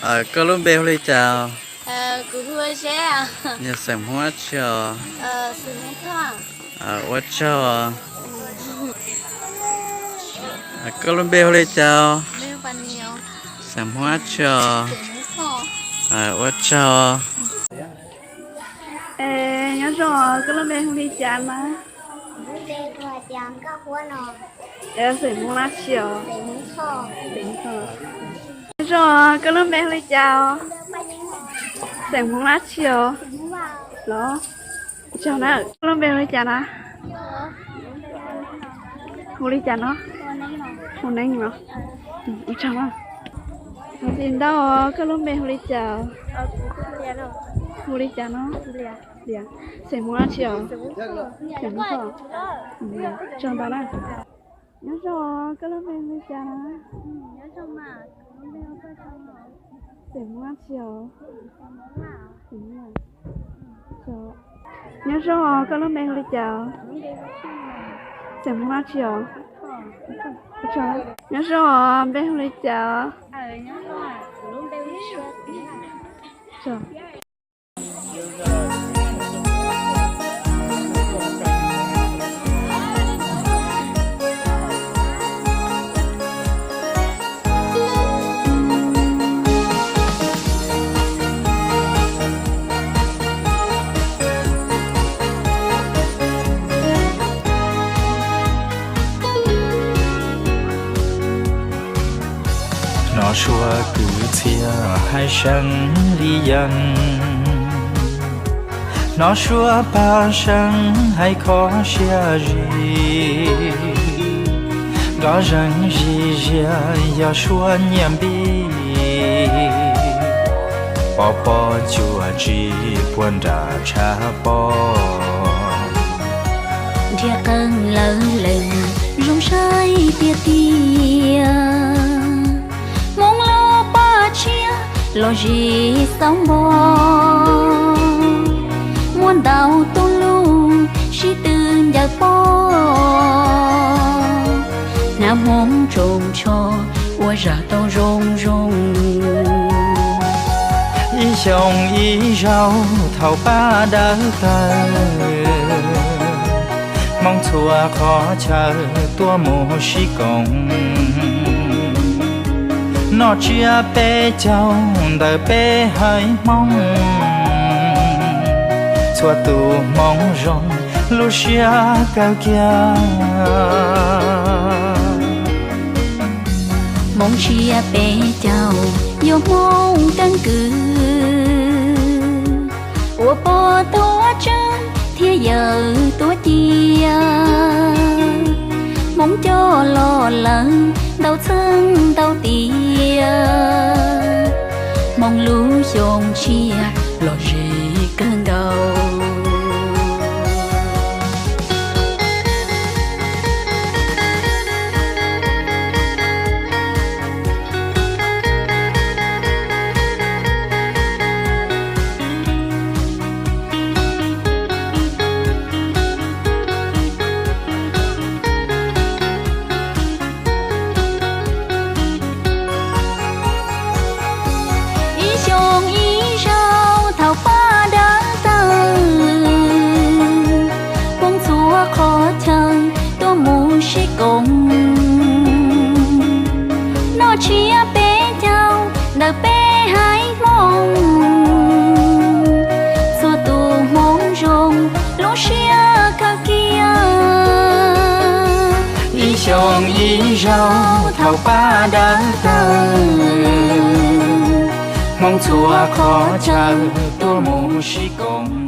Ở Colombia hồi chào. Cú thua xe à? Nhà xem hoa chờ. Sự mấy thoa. Hoa chờ. Ở Colombia hồi chào. Mấy phần nhiều. Xem hoa chờ. Sự mấy thoa. Hoa chờ. Nhớ rồi, Colombia không đi chán mà. Đây là chàng các quân nó Sự mua lá chiều. tính sò Tính thôi. Nhớ rồi, Colombia không đi chào. Sự mua lá chiều. Đó. Chào nào, Colombia không đi chán à? Không đi chán nó. Không đánh mà. Chào nào. Xin đâu, Colombia không đi chào. Không đi chào nó. Dạ. Sẽ mua lá chiều. Sẽ mua không? Chào bà nào. Nhớ rồi, Colombia không đi chào nó. nhớ trong mà Colombia có trong rồi Sẽ mua lá chiều. Sẽ mua. Chào. Nhớ rồi, Colombia không đi chào. Sẽ mua lá chiều. Chào. Nhớ rồi, bé không đi chào. nhớ rồi Colombia Chào. nó xua cứ chia hai sân đi dần nó xua ba sân hay khó xia gì gõ răng gì giờ giờ xua nhầm bi bỏ bỏ chùa chỉ buồn đã cha bỏ dia cơn lỡ lừng rung say tia tia mong lo ba chia lo gì sống bò muốn đau tôn luôn chỉ từ giờ bò nam hôm trông cho qua ra tao rong rong ý chồng ý rau thảo ba đã tờ mong thua khó chờ tua mồ sĩ công nó chia bé cháu đời bé hơi mong thua tù mong rong Lucia cao kia mong chia bé cháu yêu mong căn cứ của bò tua chân thế giờ tua chia mong cho lo lắng đau thương đau tia mong lũ dòng chia lo gì cơn đau nó chia bé nhau đời bé hai mong xua tù mong rong lũ xia cao kia ý chồng ý rau thảo ba đã tờ mong thua khó chờ tua mồ sĩ công